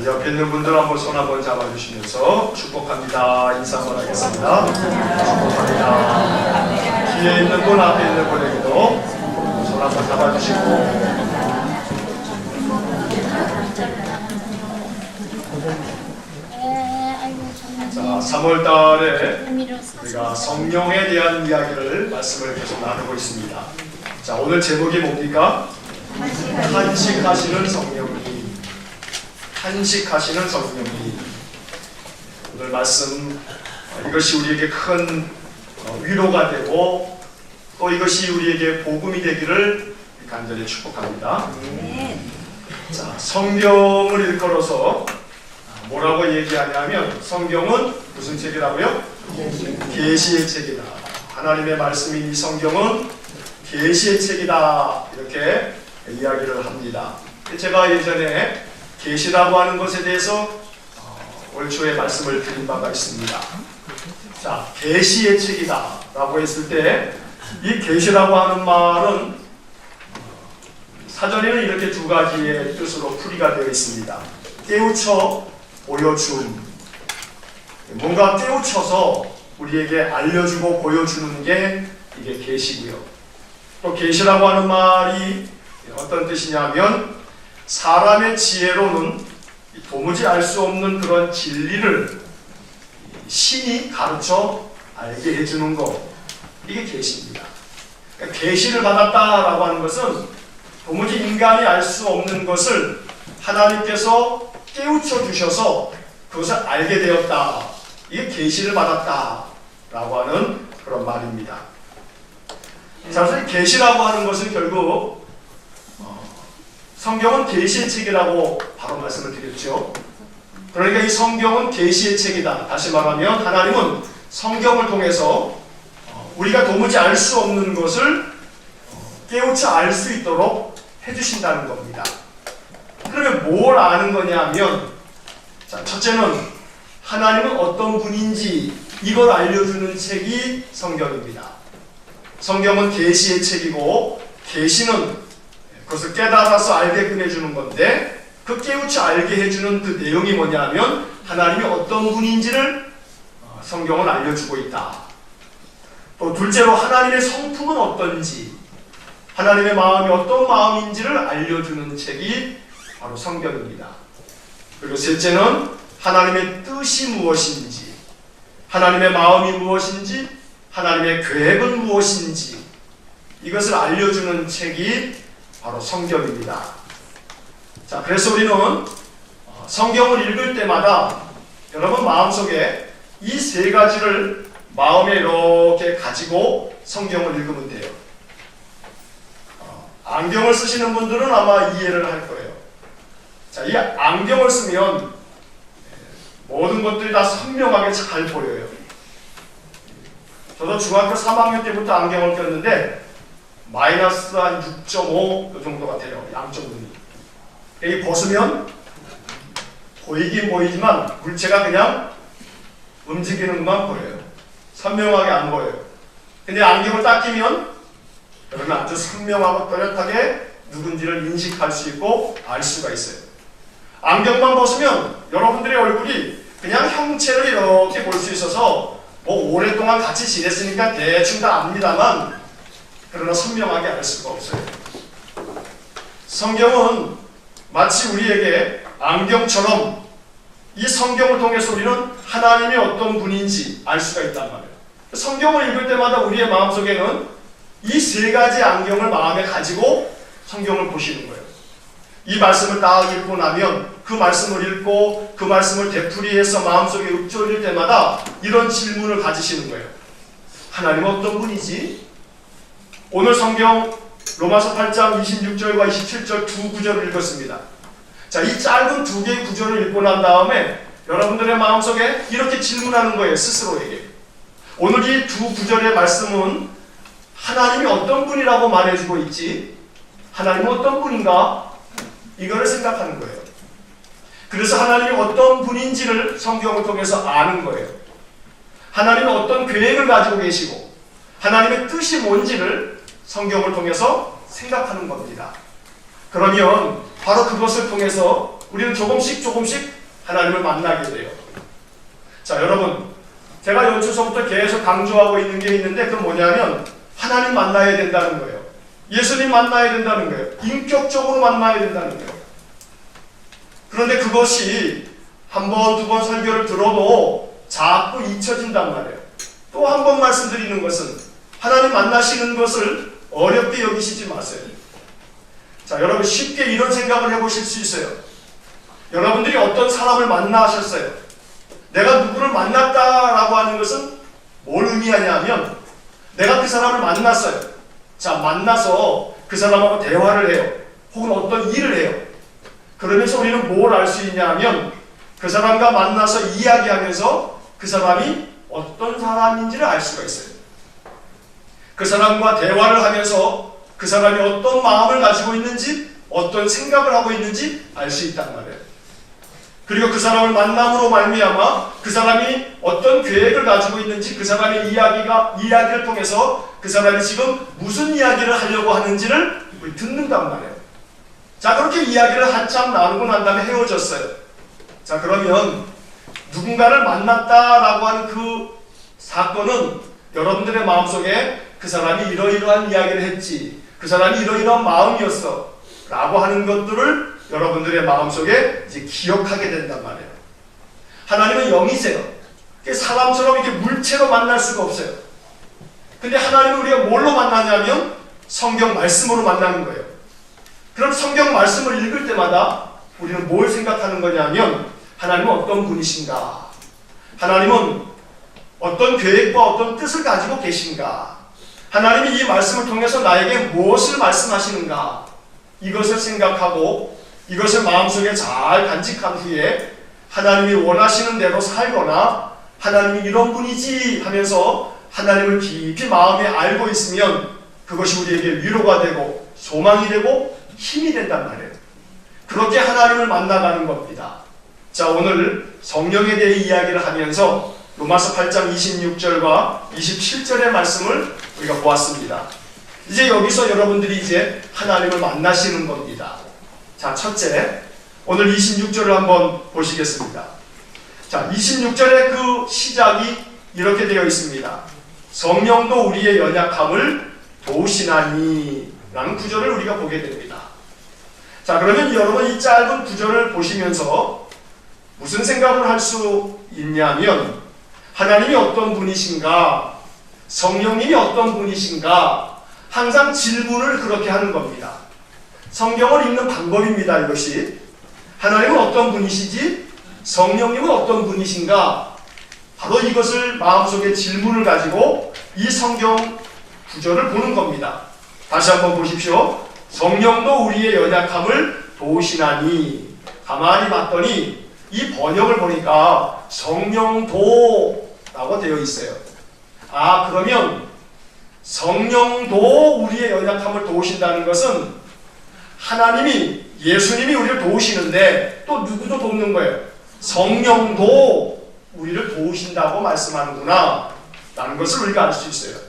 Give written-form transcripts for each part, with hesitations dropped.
옆에 있는 분들 한번 손 한번 잡아주시면서 축복합니다. 인사 한번 하겠습니다. 축복합니다. 뒤에 있는 분, 앞에 있는 분에게도 손 한번 잡아주시고. 자, 3월달에 우리가 성령에 대한 이야기를 말씀을 계속 나누고 있습니다. 자, 오늘 제목이 뭡니까? 탄식하시는 성령님. 탄식하시는 성령님. 오늘 말씀, 이것이 우리에게 큰 위로가 되고 또 이것이 우리에게 복음이 되기를 간절히 축복합니다. 자, 성경을 일컬어서 뭐라고 얘기하냐면 성경은 무슨 책이라고요? 계시의 책이다. 하나님의 말씀인 이 성경은 계시의 책이다. 이렇게 이야기를 합니다. 제가 예전에 계시라고 하는 것에 대해서 올 초에 말씀을 드린 바가 있습니다. 자, 계시의 책이다 라고 했을 때 이 계시라고 하는 말은 사전에는 이렇게 두 가지의 뜻으로 풀이가 되어 있습니다. 깨우쳐 보여줌. 뭔가 깨우쳐서 우리에게 알려주고 보여주는 게 이게 계시고요. 또 계시라고 하는 말이 어떤 뜻이냐면 사람의 지혜로는 도무지 알 수 없는 그런 진리를 신이 가르쳐 알게 해주는 것, 이게 계시입니다. 그러니까 계시를 받았다라고 하는 것은 도무지 인간이 알 수 없는 것을 하나님께서 깨우쳐 주셔서 그것을 알게 되었다. 이게 계시를 받았다라고 하는 그런 말입니다. 자, 그래서 계시라고 하는 것은 결국 성경은 계시의 책이라고 바로 말씀을 드렸죠. 그러니까 이 성경은 계시의 책이다. 다시 말하면 하나님은 성경을 통해서 우리가 도무지 알 수 없는 것을 깨우쳐 알 수 있도록 해주신다는 겁니다. 그러면 뭘 아는 거냐면, 자, 첫째는 하나님은 어떤 분인지 이걸 알려주는 책이 성경입니다. 성경은 계시의 책이고 계시는 그것을 깨달아서 알게끔 해주는 건데, 그 깨우쳐 알게 해주는 그 내용이 뭐냐면 하나님이 어떤 분인지를 성경은 알려주고 있다. 또 둘째로 하나님의 성품은 어떤지, 하나님의 마음이 어떤 마음인지를 알려주는 책이 바로 성경입니다. 그리고 셋째는 하나님의 뜻이 무엇인지, 하나님의 마음이 무엇인지, 하나님의 계획은 무엇인지 이것을 알려주는 책이 바로 성경입니다. 자, 그래서 우리는 성경을 읽을 때마다 여러분 마음속에 이 세 가지를 마음에 이렇게 가지고 성경을 읽으면 돼요. 안경을 쓰시는 분들은 아마 이해를 할 거예요. 자, 이 안경을 쓰면 모든 것들이 다 선명하게 잘 보여요. 저도 중학교 3학년 때부터 안경을 꼈는데 마이너스 한 6.5 정도가 돼요. 양쪽 눈이. 여기 벗으면 보이긴 보이지만 물체가 그냥 움직이는 것만 보여요. 선명하게 안 보여요. 근데 안경을 딱 끼면 그러면 아주 선명하고 또렷하게 누군지를 인식할 수 있고 알 수가 있어요. 안경만 벗으면 여러분들의 얼굴이 그냥 형체를 이렇게 볼 수 있어서 뭐 오랫동안 같이 지냈으니까 대충 다 압니다만 그러나 선명하게 알 수가 없어요. 성경은 마치 우리에게 안경처럼 이 성경을 통해서 우리는 하나님이 어떤 분인지 알 수가 있단 말이에요. 성경을 읽을 때마다 우리의 마음속에는 이 세 가지 안경을 마음에 가지고 성경을 보시는 거예요. 이 말씀을 딱 읽고 나면 그 말씀을 읽고 그 말씀을 되풀이해서 마음속에 읊조릴 때마다 이런 질문을 가지시는 거예요. 하나님은 어떤 분이지? 오늘 성경 로마서 8장 26절과 27절 두 구절을 읽었습니다. 자, 이 짧은 두 개의 구절을 읽고 난 다음에 여러분들의 마음속에 이렇게 질문하는 거예요. 스스로에게. 오늘 이 두 구절의 말씀은 하나님이 어떤 분이라고 말해주고 있지? 하나님은 어떤 분인가? 이거를 생각하는 거예요. 그래서 하나님이 어떤 분인지를 성경을 통해서 아는 거예요. 하나님은 어떤 계획을 가지고 계시고 하나님의 뜻이 뭔지를 성경을 통해서 생각하는 겁니다. 그러면 바로 그것을 통해서 우리는 조금씩 하나님을 만나게 돼요. 자, 여러분, 제가 연초서부터 계속 강조하고 있는 게 있는데 그건 뭐냐면 하나님 만나야 된다는 거예요. 예수님 만나야 된다는 거예요. 인격적으로 만나야 된다는 거예요. 그런데 그것이 한 번, 두 번 설교를 들어도 자꾸 잊혀진단 말이에요. 또 한 번 말씀드리는 것은 하나님 만나시는 것을 어렵게 여기시지 마세요. 자, 여러분 쉽게 이런 생각을 해보실 수 있어요. 여러분들이 어떤 사람을 만나셨어요? 내가 누구를 만났다라고 하는 것은 뭘 의미하냐면 내가 그 사람을 만났어요. 자, 만나서 그 사람하고 대화를 해요. 혹은 어떤 일을 해요. 그러면서 우리는 뭘 알 수 있냐면 그 사람과 만나서 이야기하면서 그 사람이 어떤 사람인지를 알 수가 있어요. 그 사람과 대화를 하면서 그 사람이 어떤 마음을 가지고 있는지, 어떤 생각을 하고 있는지 알 수 있단 말이에요. 그리고 그 사람을 만남으로 말미암아 그 사람이 어떤 계획을 가지고 있는지, 그 사람의 이야기를 통해서 그 사람이 지금 무슨 이야기를 하려고 하는지를 우리 듣는단 말이에요. 자, 그렇게 이야기를 한참 나누고 난 다음에 헤어졌어요. 자, 그러면 누군가를 만났다라고 하는 그 사건은 여러분들의 마음속에 그 사람이 이러이러한 이야기를 했지, 그 사람이 이러이러한 마음이었어 라고 하는 것들을 여러분들의 마음속에 이제 기억하게 된단 말이에요. 하나님은 영이세요. 사람처럼 이렇게 물체로 만날 수가 없어요. 근데 하나님은 우리가 뭘로 만나냐면 성경 말씀으로 만나는 거예요. 그럼 성경 말씀을 읽을 때마다 우리는 뭘 생각하는 거냐면 하나님은 어떤 분이신가? 하나님은 어떤 계획과 어떤 뜻을 가지고 계신가? 하나님이 이 말씀을 통해서 나에게 무엇을 말씀하시는가? 이것을 생각하고 이것을 마음속에 잘 간직한 후에 하나님이 원하시는 대로 살거나 하나님이 이런 분이지 하면서 하나님을 깊이 마음에 알고 있으면 그것이 우리에게 위로가 되고 소망이 되고 힘이 된단 말이에요. 그렇게 하나님을 만나가는 겁니다. 자, 오늘 성령에 대해 이야기를 하면서 로마서 8장 26절과 27절의 말씀을 우리가 보았습니다. 이제 여기서 여러분들이 이제 하나님을 만나시는 겁니다. 자, 첫째, 오늘 26절을 한번 보시겠습니다. 자, 26절의 그 시작이 이렇게 되어 있습니다. 성령도 우리의 연약함을 도우시나니 라는 구절을 우리가 보게 됩니다. 자, 그러면 여러분 이 짧은 구절을 보시면서 무슨 생각을 할 수 있냐면 하나님이 어떤 분이신가, 성령님이 어떤 분이신가 항상 질문을 그렇게 하는 겁니다. 성경을 읽는 방법입니다. 이것이 하나님은 어떤 분이시지? 성령님은 어떤 분이신가? 바로 이것을 마음속에 질문을 가지고 이 성경 구절을 보는 겁니다. 다시 한번 보십시오. 성령도 우리의 연약함을 도우시나니. 가만히 봤더니 이 번역을 보니까 성령도라고 되어 있어요. 아, 그러면 성령도 우리의 연약함을 도우신다는 것은 하나님이, 예수님이 우리를 도우시는데 또 누구도 돕는 거예요. 성령도 우리를 도우신다고 말씀하는구나 라는 것을 우리가 알 수 있어요.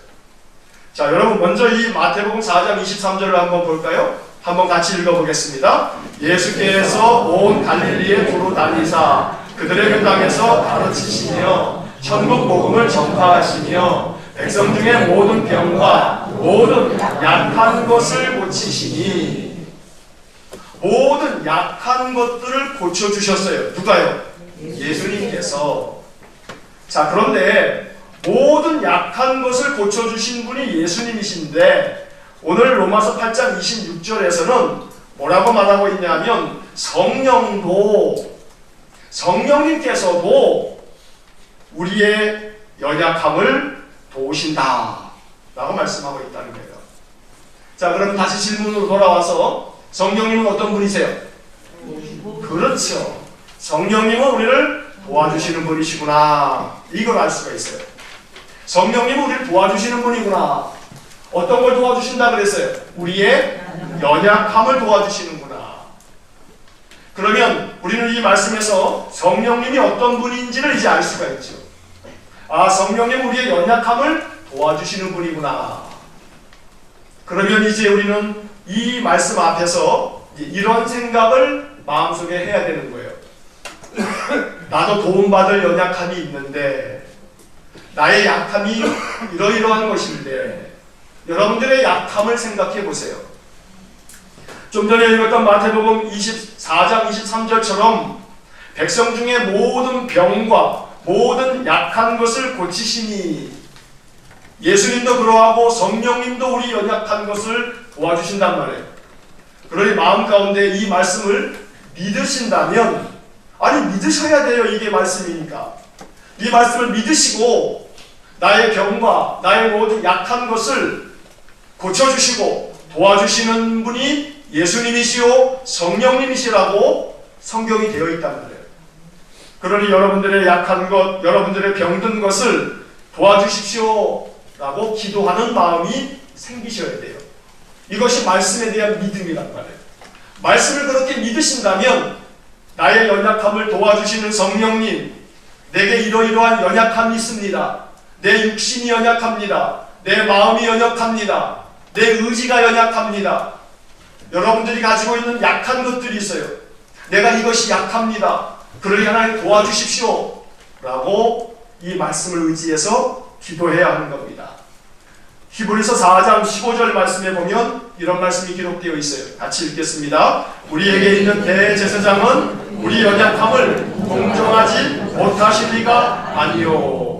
자, 여러분 먼저 이 마태복음 4장 23절을 한번 볼까요? 한번 같이 읽어보겠습니다. 예수께서 온 갈릴리에 두루 다니사 그들의 그 땅에서 가르치시며 천국 복음을 전파하시며 백성 중에 모든 병과 모든 약한 것을 고치시니. 모든 약한 것들을 고쳐주셨어요. 누가요? 예수님께서. 자, 그런데 모든 약한 것을 고쳐주신 분이 예수님이신데 오늘 로마서 8장 26절에서는 뭐라고 말하고 있냐면 성령님께서도 우리의 연약함을 도우신다 라고 말씀하고 있다는 거예요. 자, 그럼 다시 질문으로 돌아와서 성령님은 어떤 분이세요? 그렇죠. 성령님은 우리를 도와주시는 분이시구나. 이걸 알 수가 있어요. 성령님은 우리를 도와주시는 분이구나. 어떤 걸 도와주신다 그랬어요? 우리의 연약함을 도와주시는구나. 그러면 우리는 이 말씀에서 성령님이 어떤 분인지를 이제 알 수가 있죠. 아, 성령님은 우리의 연약함을 도와주시는 분이구나. 그러면 이제 우리는 이 말씀 앞에서 이런 생각을 마음속에 해야 되는 거예요. 나도 도움받을 연약함이 있는데, 나의 약함이 이러이러한 것인데, 여러분들의 약함을 생각해 보세요. 좀 전에 읽었던 마태복음 24장 23절처럼 백성 중에 모든 병과 모든 약한 것을 고치시니, 예수님도 그러하고 성령님도 우리 연약한 것을 도와주신단 말이에요. 그러니 마음 가운데 이 말씀을 믿으신다면, 아니 믿으셔야 돼요. 이게 말씀이니까. 이 말씀을 믿으시고 나의 병과 나의 모든 약한 것을 고쳐주시고 도와주시는 분이 예수님이시오 성령님이시라고 성경이 되어 있단 말이에요. 그러니 여러분들의 약한 것, 여러분들의 병든 것을 도와주십시오 라고 기도하는 마음이 생기셔야 돼요. 이것이 말씀에 대한 믿음이란 말이에요. 말씀을 그렇게 믿으신다면 나의 연약함을 도와주시는 성령님, 내게 이러이러한 연약함이 있습니다. 내 육신이 연약합니다. 내 마음이 연약합니다. 내 의지가 연약합니다. 여러분들이 가지고 있는 약한 것들이 있어요. 내가 이것이 약합니다. 그러니 하나님 도와주십시오 라고 이 말씀을 의지해서 기도해야 하는 겁니다. 히브리서 4장 15절 말씀에 보면 이런 말씀이 기록되어 있어요. 같이 읽겠습니다. 우리에게 있는 대제사장은 우리 연약함을 동정하지 못하실 리가 아니요.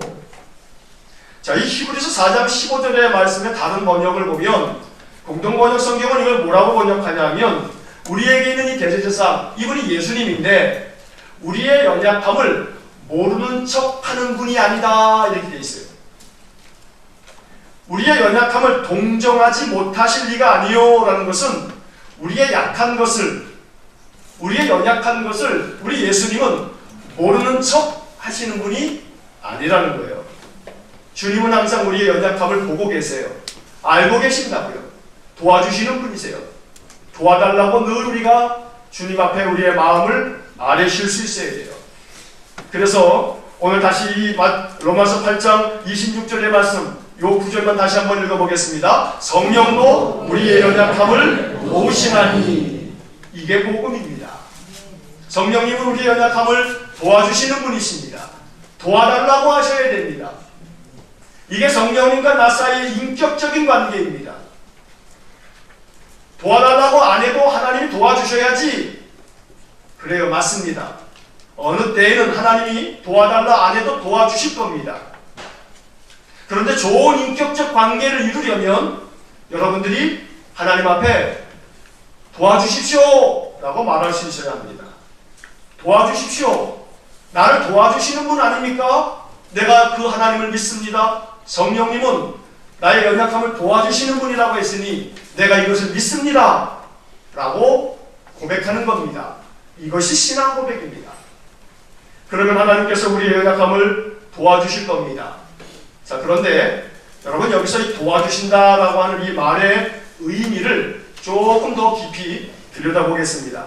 자, 이 히브리서 4장 15절의 말씀의 다른 번역을 보면 공동번역 성경은 이걸 뭐라고 번역하냐면, 우리에게 있는 이 대제사장, 이분이 예수님인데 우리의 연약함을 모르는 척하는 분이 아니다 이렇게 되어 있어요. 우리의 연약함을 동정하지 못하실 리가 아니요 라는 것은 우리의 약한 것을, 우리의 연약한 것을 우리 예수님은 모르는 척 하시는 분이 아니라는 거예요. 주님은 항상 우리의 연약함을 보고 계세요. 알고 계신다고요. 도와주시는 분이세요. 도와달라고 늘 우리가 주님 앞에 우리의 마음을 아뢰실 수 있어야 돼요. 그래서 오늘 다시 로마서 8장 26절의 말씀, 요 구절만 다시 한번 읽어보겠습니다. 성령도 우리의 연약함을 도우시나니, 이게 복음입니다. 성령님은 우리의 연약함을 도와주시는 분이십니다. 도와달라고 하셔야 됩니다. 이게 성령님과 나 사이의 인격적인 관계입니다. 도와달라고 안 해도 하나님이 도와주셔야지. 그래요, 맞습니다. 어느 때에는 하나님이 도와달라 안 해도 도와주실 겁니다. 그런데 좋은 인격적 관계를 이루려면 여러분들이 하나님 앞에 도와주십시오 라고 말할 수 있어야 합니다. 도와주십시오. 나를 도와주시는 분 아닙니까? 내가 그 하나님을 믿습니다. 성령님은 나의 연약함을 도와주시는 분이라고 했으니 내가 이것을 믿습니다 라고 고백하는 겁니다. 이것이 신앙 고백입니다. 그러면 하나님께서 우리의 연약함을 도와주실 겁니다. 자, 그런데 여러분, 여기서 이 도와주신다라고 하는 이 말의 의미를 조금 더 깊이 들여다보겠습니다.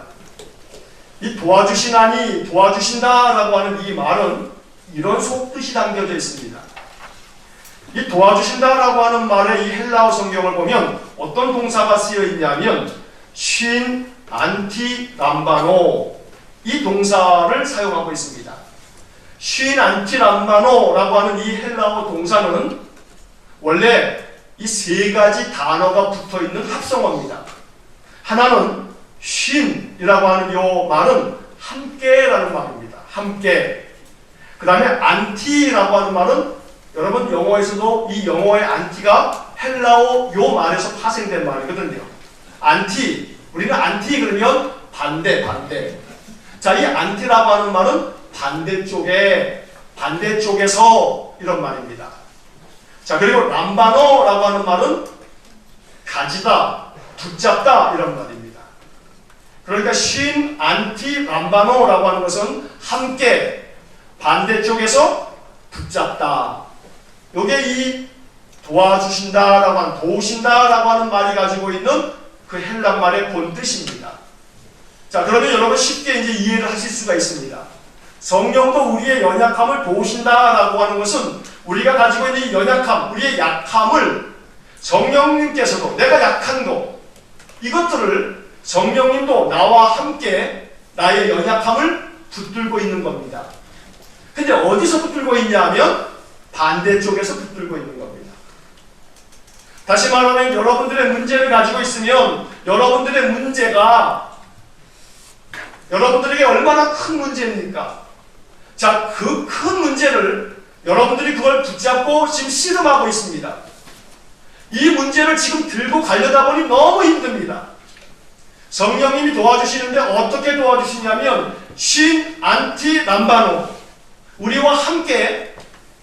이 도와주시나니, 도와주신다라고 하는 이 말은 이런 속뜻이 담겨져 있습니다. 이 도와주신다라고 하는 말의 이 헬라어 성경을 보면 어떤 동사가 쓰여 있냐면 쉰 안티 람바노, 이 동사를 사용하고 있습니다. 쉰 안티 람바노라고 하는 이 헬라어 동사는 원래 이 세 가지 단어가 붙어 있는 합성어입니다. 하나는 쉰이라고 하는 이 말은 함께라는 말입니다. 함께. 그 다음에 안티라고 하는 말은 여러분 영어에서도 이 영어의 안티가 헬라어 요 말에서 파생된 말이거든요. 안티, 우리는 안티 그러면 반대, 반대. 자, 이 안티라고 하는 말은 반대쪽에서 이런 말입니다. 자, 그리고 람바노라고 하는 말은 가지다, 붙잡다 이런 말입니다. 그러니까 쉰 안티 람바노라고 하는 것은 함께, 반대쪽에서 붙잡다. 요게 이 도와주신다라고 하는, 도우신다라고 하는 말이 가지고 있는 그 헬란 말의 본뜻입니다. 자, 그러면 여러분 쉽게 이제 이해를 하실 수가 있습니다. 성령도 우리의 연약함을 도우신다라고 하는 것은 우리가 가지고 있는 이 연약함, 우리의 약함을 성령님께서도, 내가 약한 거, 이것들을 성령님도 나와 함께 나의 연약함을 붙들고 있는 겁니다. 근데 어디서 붙들고 있냐 하면 반대쪽에서 붙들고 있는 겁니다. 다시 말하면 여러분들의 문제를 가지고 있으면 여러분들의 문제가 여러분들에게 얼마나 큰 문제입니까? 자, 그 큰 문제를 여러분들이 그걸 붙잡고 지금 씨름하고 있습니다. 이 문제를 지금 들고 가려다 보니 너무 힘듭니다. 성령님이 도와주시는데 어떻게 도와주시냐면 쉰 안티 람바노, 우리와 함께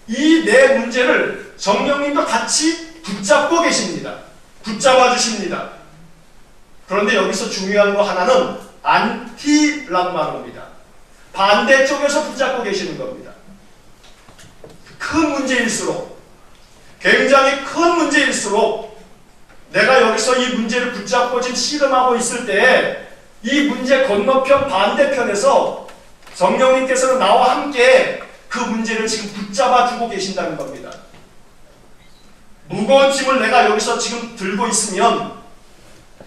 이 내 문제를 성령님도 같이 붙잡고 계십니다. 붙잡아 주십니다. 그런데 여기서 중요한 거 하나는 안티 람바노입니다. 반대쪽에서 붙잡고 계시는 겁니다. 큰 문제일수록, 굉장히 큰 문제일수록 내가 여기서 이 문제를 붙잡고 지금 씨름하고 있을 때 이 문제 건너편 반대편에서 성령님께서는 나와 함께 그 문제를 지금 붙잡아 주고 계신다는 겁니다. 무거운 짐을 내가 여기서 지금 들고 있으면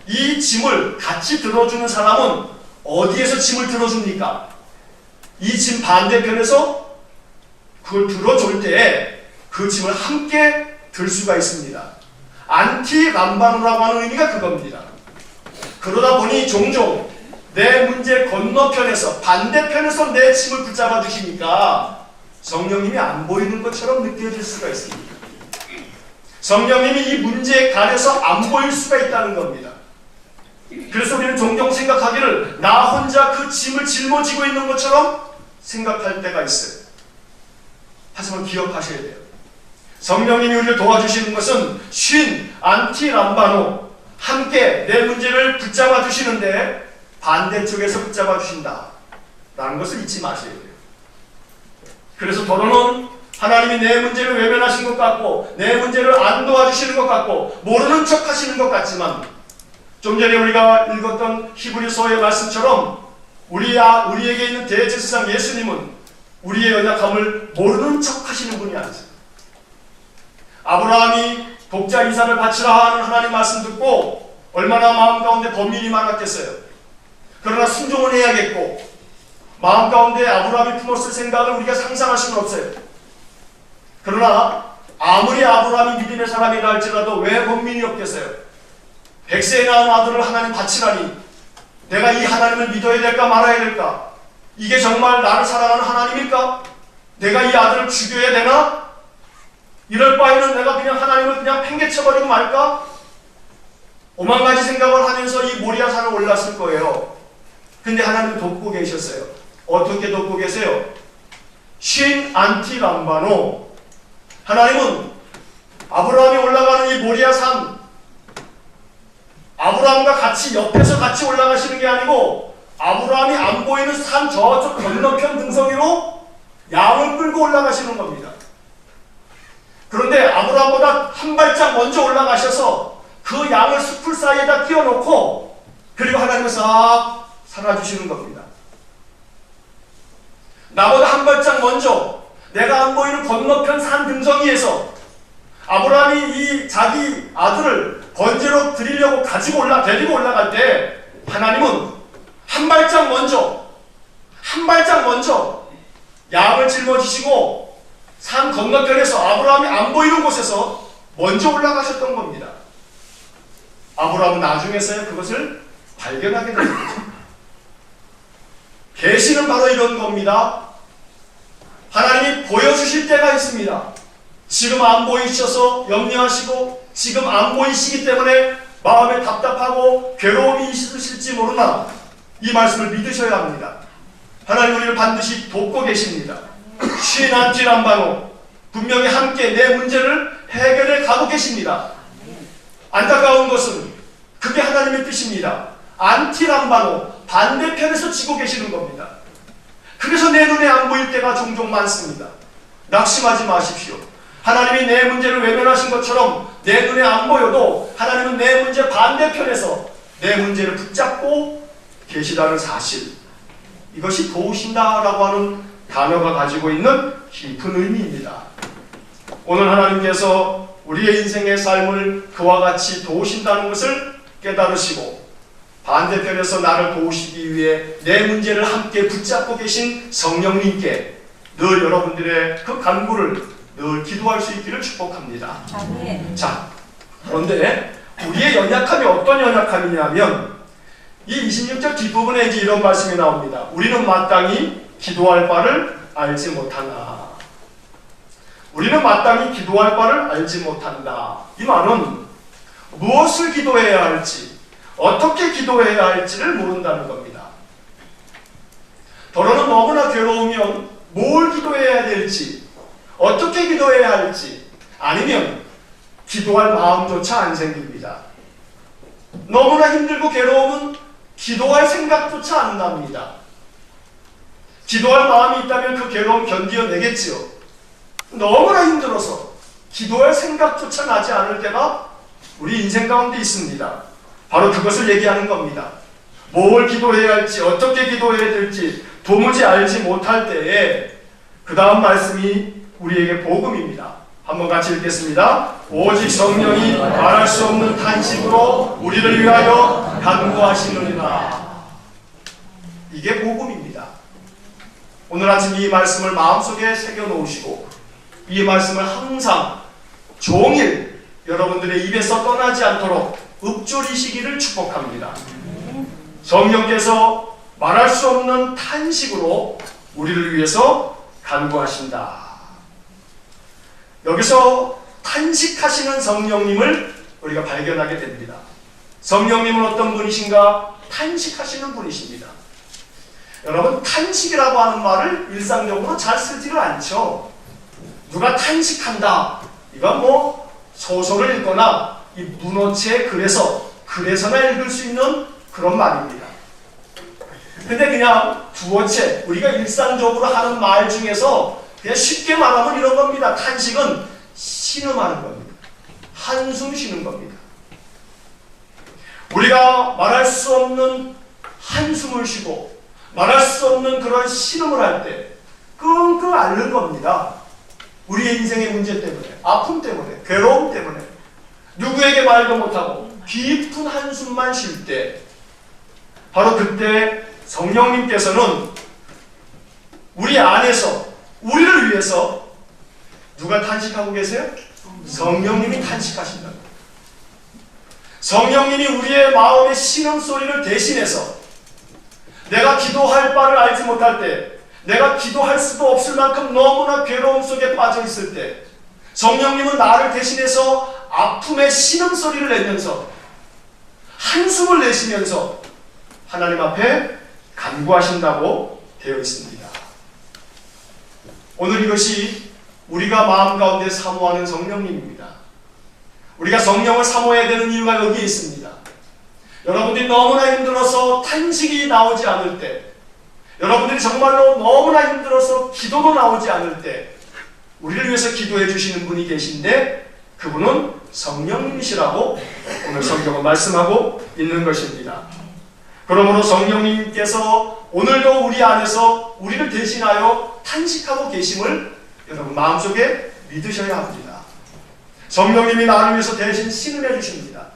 이 짐을 같이 들어주는 사람은 어디에서 짐을 들어줍니까? 이 짐 반대편에서 그걸 들어줄 때 그 짐을 함께 들 수가 있습니다. 안티 람바누라고 하는 의미가 그겁니다. 그러다 보니 종종 내 문제 건너편에서 반대편에서 내 짐을 붙잡아 주시니까 성령님이 안 보이는 것처럼 느껴질 수가 있습니다. 성령님이 이 문제에 가려서 안 보일 수가 있다는 겁니다. 그래서 우리는 종종 생각하기를 나 혼자 그 짐을 짊어지고 있는 것처럼 생각할 때가 있어요. 하지만 기억하셔야 돼요. 성령님이 우리를 도와주시는 것은 쉰 안티 람바노, 함께 내 문제를 붙잡아 주시는데 반대쪽에서 붙잡아 주신다 라는 것을 잊지 마셔야 돼요. 그래서 더러는 하나님이 내 문제를 외면하신 것 같고 내 문제를 안 도와주시는 것 같고 모르는 척 하시는 것 같지만 좀 전에 우리가 읽었던 히브리서의 말씀처럼 우리에게 있는 대제사장 예수님은 우리의 연약함을 모르는 척 하시는 분이 아니세요. 아브라함이 독자 이삭을 바치라 하는 하나님 말씀 듣고 얼마나 마음 가운데 번민이 많았겠어요. 그러나 순종을 해야겠고 마음 가운데 아브라함이 품었을 생각을 우리가 상상할 수는 없어요. 그러나 아무리 아브라함이 믿음의 사람이라 할지라도 왜 번민이 없겠어요? 100세에 낳은 아들을 하나님 바치라니 내가 이 하나님을 믿어야 될까 말아야 될까? 이게 정말 나를 사랑하는 하나님일까? 내가 이 아들을 죽여야 되나? 이럴 바에는 내가 그냥 하나님을 그냥 팽개쳐버리고 말까? 오만 가지 생각을 하면서 이 모리아산을 올랐을 거예요. 근데 하나님은 돕고 계셨어요. 어떻게 돕고 계세요? 쉰 안티 람바노, 하나님은 아브라함이 올라가는 이 모리아산, 아브라함과 같이 옆에서 같이 올라가시는 게 아니고 아브라함이 안 보이는 산 저쪽 건너편 등성이로 양을 끌고 올라가시는 겁니다. 그런데 아브라함보다 한 발짝 먼저 올라가셔서 그 양을 숲풀 사이에다 띄워놓고 그리고 하나님은 싹 살아주시는 겁니다. 나보다 한 발짝 먼저 내가 안 보이는 건너편 산 등성이에서 아브라함이 이 자기 아들을 번제로 드리려고 데리고 올라갈 때 하나님은 한 발짝 먼저 양을 짊어지시고 산 건너편에서 아브라함이 안 보이는 곳에서 먼저 올라가셨던 겁니다. 아브라함은 나중에서야 그것을 발견하게 된 거죠. 계시는 바로 이런 겁니다. 하나님이 보여주실 때가 있습니다. 지금 안 보이셔서 염려하시고 지금 안 보이시기 때문에 마음에 답답하고 괴로움이 있으실지 모르나 이 말씀을 믿으셔야 합니다. 하나님 우리를 반드시 돕고 계십니다. 쉰 안티 람바노, 분명히 함께 내 문제를 해결해 가고 계십니다. 안타까운 것은 그게 하나님의 뜻입니다. 안티 람바노, 반대편에서 지고 계시는 겁니다. 그래서 내 눈에 안 보일 때가 종종 많습니다. 낙심하지 마십시오. 하나님이 내 문제를 외면하신 것처럼 내 눈에 안 보여도 하나님은 내 문제 반대편에서 내 문제를 붙잡고 계시다는 사실, 이것이 도우신다라고 하는 단어가 가지고 있는 깊은 의미입니다. 오늘 하나님께서 우리의 인생의 삶을 그와 같이 도우신다는 것을 깨달으시고 반대편에서 나를 도우시기 위해 내 문제를 함께 붙잡고 계신 성령님께 늘 여러분들의 그 간구를 늘 기도할 수 있기를 축복합니다. 아멘. 자, 그런데 우리의 연약함이 어떤 연약함이냐면 이 26절 뒷부분에 이제 이런 말씀이 나옵니다. 우리는 마땅히 기도할 바를 알지 못하나. 우리는 마땅히 기도할 바를 알지 못한다. 이 말은 무엇을 기도해야 할지, 어떻게 기도해야 할지를 모른다는 겁니다. 더러는 너무나 괴로우면 뭘 기도해야 될지, 어떻게 기도해야 할지, 아니면 기도할 마음조차 안 생깁니다. 너무나 힘들고 괴로우면 기도할 생각조차 안 납니다. 기도할 마음이 있다면 그 괴로움 견디어내겠지요. 너무나 힘들어서 기도할 생각조차 나지 않을 때가 우리 인생 가운데 있습니다. 바로 그것을 얘기하는 겁니다. 뭘 기도해야 할지, 어떻게 기도해야 될지 도무지 알지 못할 때에 그 다음 말씀이 우리에게 복음입니다. 한번 같이 읽겠습니다. 오직 성령이 말할 수 없는 탄식으로 우리를 위하여 간구하시느니라. 이게 복음입니다. 오늘 아침 이 말씀을 마음속에 새겨놓으시고 이 말씀을 항상 종일 여러분들의 입에서 떠나지 않도록 읊조리시기를 축복합니다. 성령께서 말할 수 없는 탄식으로 우리를 위해서 간구하신다. 여기서 탄식하시는 성령님을 우리가 발견하게 됩니다. 성령님은 어떤 분이신가? 탄식하시는 분이십니다. 여러분, 탄식이라고 하는 말을 일상적으로 잘 쓰지를 않죠. 누가 탄식한다. 이건 뭐 소설을 읽거나 이 문어체 글에서나 읽을 수 있는 그런 말입니다. 근데 그냥 두어체 우리가 일상적으로 하는 말 중에서 그냥 쉽게 말하면 이런 겁니다. 탄식은 신음하는 겁니다. 한숨 쉬는 겁니다. 우리가 말할 수 없는 한숨을 쉬고 말할 수 없는 그런 신음을 할 때 끙끙 앓는 겁니다. 우리의 인생의 문제 때문에, 아픔 때문에, 괴로움 때문에 누구에게 말도 못하고 깊은 한숨만 쉴 때 바로 그때 성령님께서는 우리 안에서 우리를 위해서 누가 탄식하고 계세요? 성령님이 탄식하신다. 성령님이 우리의 마음의 신음소리를 대신해서 내가 기도할 바를 알지 못할 때, 내가 기도할 수도 없을 만큼 너무나 괴로움 속에 빠져 있을 때 성령님은 나를 대신해서 아픔의 신음소리를 내면서 한숨을 내쉬면서 하나님 앞에 간구하신다고 되어 있습니다. 오늘 이것이 우리가 마음 가운데 사모하는 성령님입니다. 우리가 성령을 사모해야 되는 이유가 여기에 있습니다. 여러분들이 너무나 힘들어서 탄식이 나오지 않을 때, 여러분들이 정말로 너무나 힘들어서 기도도 나오지 않을 때 우리를 위해서 기도해 주시는 분이 계신데 그분은 성령님이시라고 오늘 성경은 말씀하고 있는 것입니다. 그러므로 성령님께서 오늘도 우리 안에서 우리를 대신하여 탄식하고 계심을 여러분 마음속에 믿으셔야 합니다. 성령님이 나를 위해서 대신 신음해 주십니다.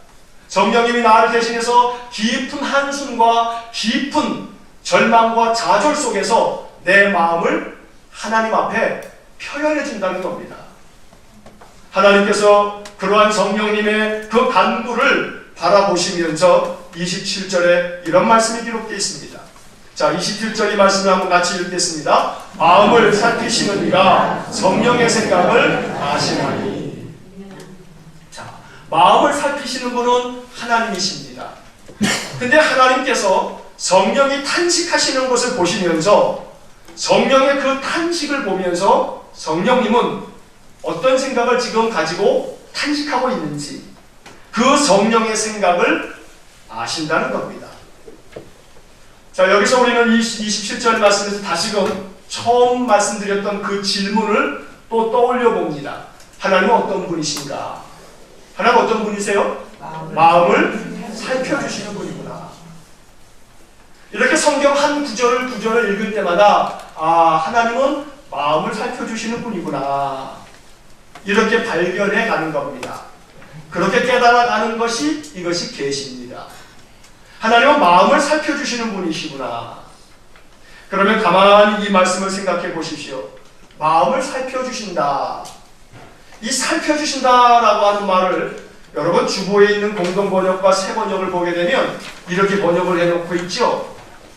성령님이 나를 대신해서 깊은 한숨과 깊은 절망과 좌절 속에서 내 마음을 하나님 앞에 표현해 준다는 겁니다. 하나님께서 그러한 성령님의 그 간구를 바라보시면서 27절에 이런 말씀이 기록되어 있습니다. 자, 27절 이 말씀을 한번 같이 읽겠습니다. 마음을 살피시는 이가 성령의 생각을 아시나니. 자, 마음을 살피시는 분은 하나님이십니다. 근데 하나님께서 성령이 탄식하시는 것을 보시면서 성령의 그 탄식을 보면서 성령님은 어떤 생각을 지금 가지고 탄식하고 있는지 그 성령의 생각을 아신다는 겁니다. 자, 여기서 우리는 27절 말씀에서 다시금 처음 말씀드렸던 그 질문을 또 떠올려 봅니다. 하나님은 어떤 분이신가? 하나님 어떤 분이세요? 마음을 살펴주시는 분이구나. 이렇게 성경 한 구절을 읽을 때마다 하나님은 마음을 살펴주시는 분이구나. 이렇게 발견해 가는 겁니다. 그렇게 깨달아 가는 것이 이것이 계시입니다. 하나님은 마음을 살펴주시는 분이시구나. 그러면 가만히 이 말씀을 생각해 보십시오. 마음을 살펴주신다. 이 살펴주신다라고 하는 말을 여러분 주보에 있는 공동번역과 새번역을 보게 되면 이렇게 번역을 해놓고 있죠.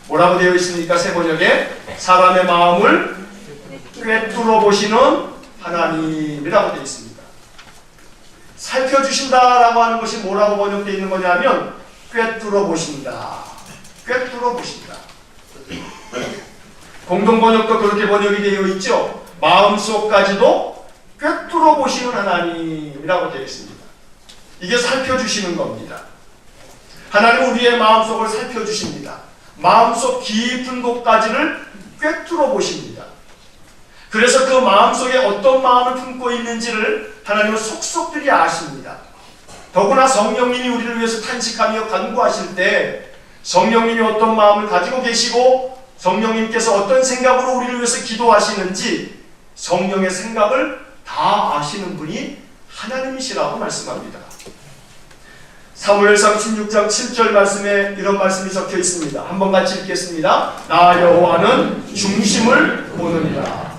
뭐라고 되어 있습니까? 새번역에 사람의 마음을 꿰뚫어 보시는 하나님이라고 되어 있습니다. 살펴주신다라고 하는 것이 뭐라고 번역되어 있는 거냐면 꿰뚫어 보신다. 꿰뚫어 보신다. 공동번역도 그렇게 번역이 되어 있죠. 마음속까지도 꿰뚫어 보시는 하나님이라고 되어 있습니다. 이게 살펴주시는 겁니다. 하나님은 우리의 마음속을 살펴주십니다. 마음속 깊은 곳까지를 꿰뚫어 보십니다. 그래서 그 마음속에 어떤 마음을 품고 있는지를 하나님은 속속들이 아십니다. 더구나 성령님이 우리를 위해서 탄식하며 간구하실 때 성령님이 어떤 마음을 가지고 계시고 성령님께서 어떤 생각으로 우리를 위해서 기도하시는지 성령의 생각을 다 아시는 분이 하나님이시라고 말씀합니다. 사무엘상 16장 7절 말씀에 이런 말씀이 적혀 있습니다. 한번 같이 읽겠습니다. 나 여호와는 중심을 보느니라.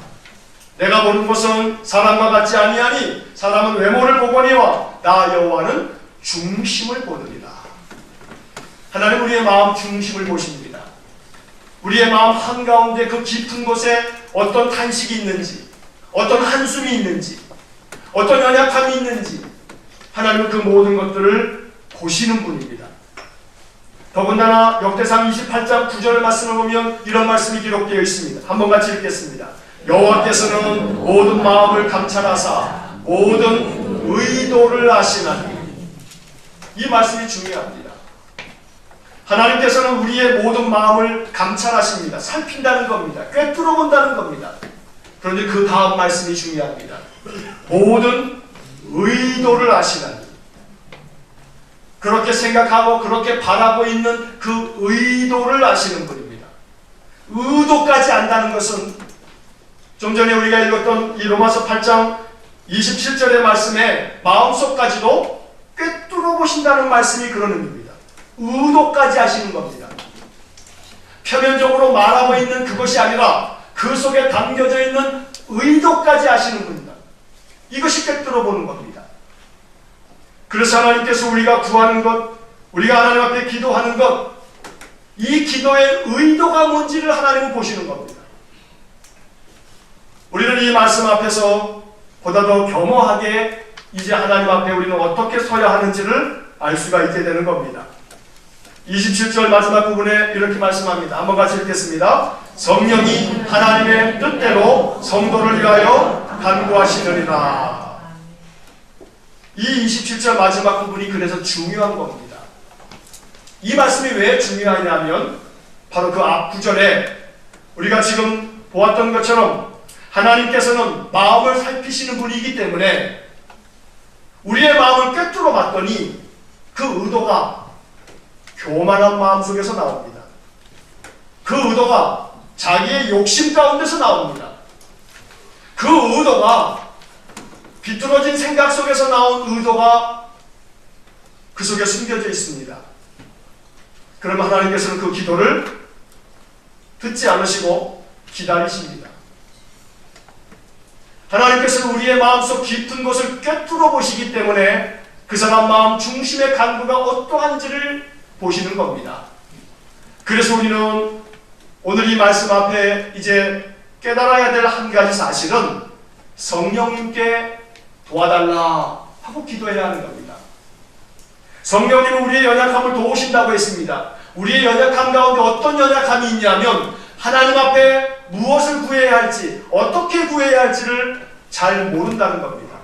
내가 보는 것은 사람과 같지 아니하니 사람은 외모를 보거니와 나 여호와는 중심을 보느니라. 하나님 우리의 마음 중심을 보십니다. 우리의 마음 한가운데 그 깊은 곳에 어떤 탄식이 있는지, 어떤 한숨이 있는지, 어떤 연약함이 있는지 하나님은 그 모든 것들을 보시는 분입니다. 더군다나 역대상 28장 9절 말씀을 보면 이런 말씀이 기록되어 있습니다. 한번 같이 읽겠습니다. 여호와께서는 모든 마음을 감찰하사 모든 의도를 아시나니. 이 말씀이 중요합니다. 하나님께서는 우리의 모든 마음을 감찰하십니다. 살핀다는 겁니다. 꿰뚫어 본다는 겁니다. 그런데 그 다음 말씀이 중요합니다. 모든 의도를 아시나니. 그렇게 생각하고 그렇게 바라고 있는 그 의도를 아시는 분입니다. 의도까지 안다는 것은 좀 전에 우리가 읽었던 이 로마서 8장 27절의 말씀에 마음속까지도 꿰뚫어 보신다는 말씀이 그런 의미입니다. 의도까지 아시는 겁니다. 표면적으로 말하고 있는 그것이 아니라 그 속에 담겨져 있는 의도까지 아시는 분이다. 이것이 꿰뚫어 보는 겁니다. 그래서 하나님께서 우리가 구하는 것, 우리가 하나님 앞에 기도하는 것, 이 기도의 의도가 뭔지를 하나님은 보시는 겁니다. 우리는 이 말씀 앞에서 보다 더 겸허하게 이제 하나님 앞에 우리는 어떻게 서야 하는지를 알 수가 있게 되는 겁니다. 27절 마지막 부분에 이렇게 말씀합니다. 한번 같이 읽겠습니다. 성령이 하나님의 뜻대로 성도를 위하여 간구하시느니라. 이 27절 마지막 부분이 그래서 중요한 겁니다. 이 말씀이 왜 중요하냐면 바로 그 앞 구절에 우리가 지금 보았던 것처럼 하나님께서는 마음을 살피시는 분이기 때문에 우리의 마음을 꿰뚫어 봤더니 그 의도가 교만한 마음 속에서 나옵니다. 그 의도가 자기의 욕심 가운데서 나옵니다. 그 의도가 비뚤어진 생각 속에서 나온 의도가 그 속에 숨겨져 있습니다. 그러면 하나님께서는 그 기도를 듣지 않으시고 기다리십니다. 하나님께서는 우리의 마음속 깊은 곳을 꿰뚫어 보시기 때문에 그 사람 마음 중심의 간구가 어떠한지를 보시는 겁니다. 그래서 우리는 오늘 이 말씀 앞에 이제 깨달아야 될 한 가지 사실은 성령님께 도와달라 하고 기도해야 하는 겁니다. 성령님은 우리의 연약함을 도우신다고 했습니다. 우리의 연약함 가운데 어떤 연약함이 있냐면 하나님 앞에 무엇을 구해야 할지, 어떻게 구해야 할지를 잘 모른다는 겁니다.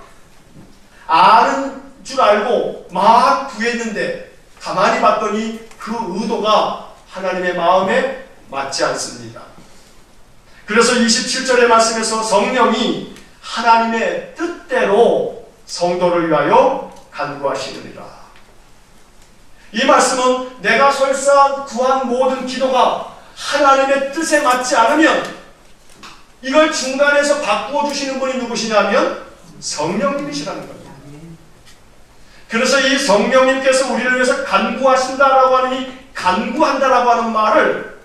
아는 줄 알고 막 구했는데 가만히 봤더니 그 의도가 하나님의 마음에 맞지 않습니다. 그래서 27절의 말씀에서 성령이 하나님의 뜻대로 성도를 위하여 간구하시느니라. 이 말씀은 내가 설사 구한 모든 기도가 하나님의 뜻에 맞지 않으면 이걸 중간에서 바꾸어 주시는 분이 누구시냐면 성령님이시라는 겁니다. 그래서 이 성령님께서 우리를 위해서 간구하신다라고 하는 이 간구한다라고 하는 말을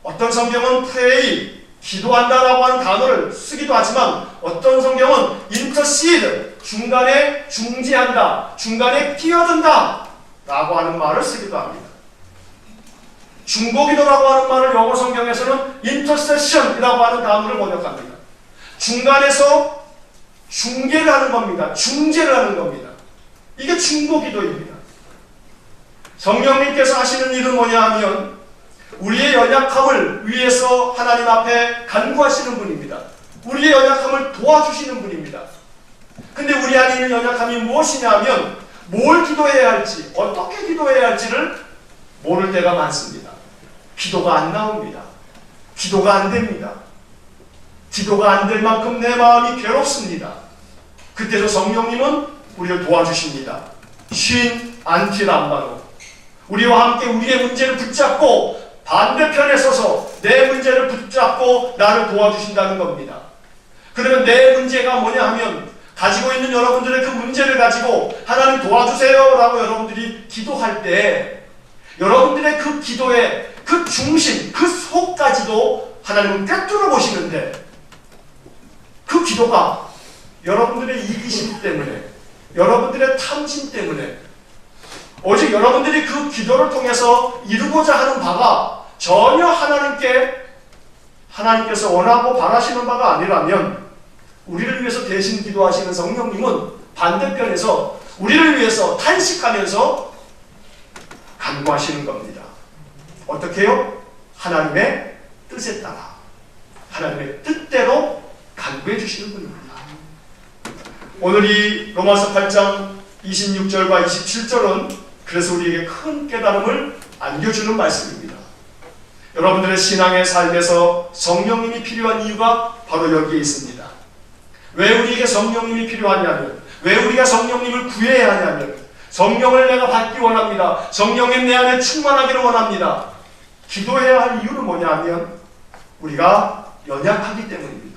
어떤 성경은 pray, 기도한다라고 하는 단어를 쓰기도 하지만 어떤 성경은 intercede, 중간에 중재한다, 중간에 끼어든다 라고 하는 말을 쓰기도 합니다. 중보기도라고 하는 말을 영어 성경에서는 intercession이라고 하는 단어를 번역합니다. 중간에서 중개를 하는 겁니다. 중재를 하는 겁니다. 이게 중보기도입니다. 성령님께서 하시는 일은 뭐냐 하면 우리의 연약함을 위해서 하나님 앞에 간구하시는 분입니다. 우리의 연약함을 도와주시는 분입니다. 근데 우리 안에 있는 연약함이 무엇이냐 하면 뭘 기도해야 할지, 어떻게 기도해야 할지를 모를 때가 많습니다. 기도가 안 나옵니다. 기도가 안 됩니다. 기도가 안 될 만큼 내 마음이 괴롭습니다. 그때도 성령님은 우리를 도와주십니다. 쉰 안티람바노, 우리와 함께 우리의 문제를 붙잡고 반대편에 서서 내 문제를 붙잡고 나를 도와주신다는 겁니다. 그러면 내 문제가 뭐냐 하면 가지고 있는 여러분들의 그 문제를 가지고 하나님 도와주세요 라고 여러분들이 기도할 때 여러분들의 그 기도의 그 중심, 그 속까지도 하나님은 꿰뚫어 보시는데 그 기도가 여러분들의 이기심 때문에, 여러분들의 탐심 때문에, 오직 여러분들이 그 기도를 통해서 이루고자 하는 바가 전혀 하나님께서 원하고 바라시는 바가 아니라면 우리를 위해서 대신 기도하시는 성령님은 반대편에서 우리를 위해서 탄식하면서 간구하시는 겁니다. 어떻게 해요? 하나님의 뜻에 따라, 하나님의 뜻대로 간구해 주시는 분입니다. 오늘 이 로마서 8장 26절과 27절은 그래서 우리에게 큰 깨달음을 안겨주는 말씀입니다. 여러분들의 신앙의 삶에서 성령님이 필요한 이유가 바로 여기에 있습니다. 왜 우리에게 성령님이 필요하냐면, 왜 우리가 성령님을 구해야 하냐면, 성령을 내가 받기 원합니다. 성령님 내 안에 충만하기를 원합니다. 기도해야 할 이유는 뭐냐 하면 우리가 연약하기 때문입니다.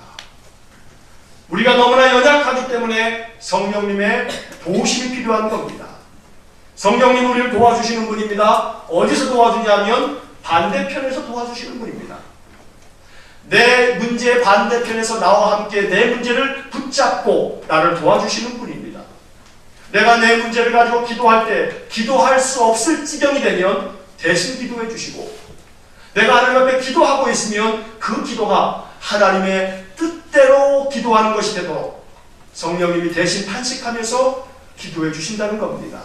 우리가 너무나 연약하기 때문에 성령님의 도우심이 필요한 겁니다. 성령님 우리를 도와주시는 분입니다. 어디서 도와주냐면 반대편에서 도와주시는 분입니다. 내 문제의 반대편에서 나와 함께 내 문제를 붙잡고 나를 도와주시는 분입니다. 내가 내 문제를 가지고 기도할 때 기도할 수 없을 지경이 되면 대신 기도해 주시고, 내가 하나님 앞에 기도하고 있으면 그 기도가 하나님의 뜻대로 기도하는 것이 되도록 성령님이 대신 탄식하면서 기도해 주신다는 겁니다.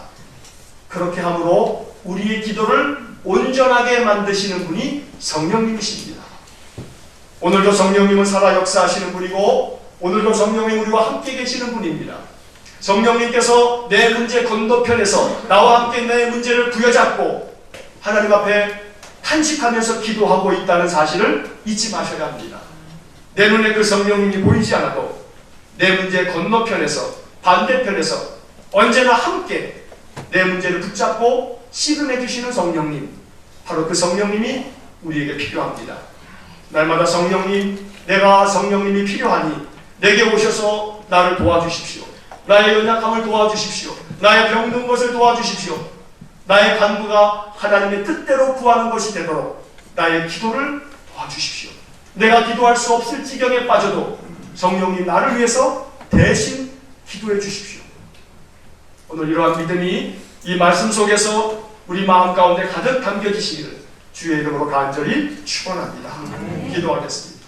그렇게 함으로 우리의 기도를 온전하게 만드시는 분이 성령님이십니다. 오늘도 성령님은 살아 역사하시는 분이고 오늘도 성령님 우리와 함께 계시는 분입니다. 성령님께서 내 문제 건너편에서 나와 함께 내 문제를 부여잡고 하나님 앞에 탄식하면서 기도하고 있다는 사실을 잊지 마셔야 합니다. 내 눈에 그 성령님이 보이지 않아도 내 문제 건너편에서, 반대편에서 언제나 함께 내 문제를 붙잡고 씨름해 주시는 성령님, 바로 그 성령님이 우리에게 필요합니다. 날마다 성령님, 내가 성령님이 필요하니 내게 오셔서 나를 도와주십시오. 나의 연약함을 도와주십시오. 나의 병든 것을 도와주십시오. 나의 간구가 하나님의 뜻대로 구하는 것이 되도록 나의 기도를 도와주십시오. 내가 기도할 수 없을 지경에 빠져도 성령님 나를 위해서 대신 기도해 주십시오. 오늘 이러한 믿음이 이 말씀 속에서 우리 마음 가운데 가득 담겨지시기를 주의 이름으로 간절히 축원합니다. 기도하겠습니다.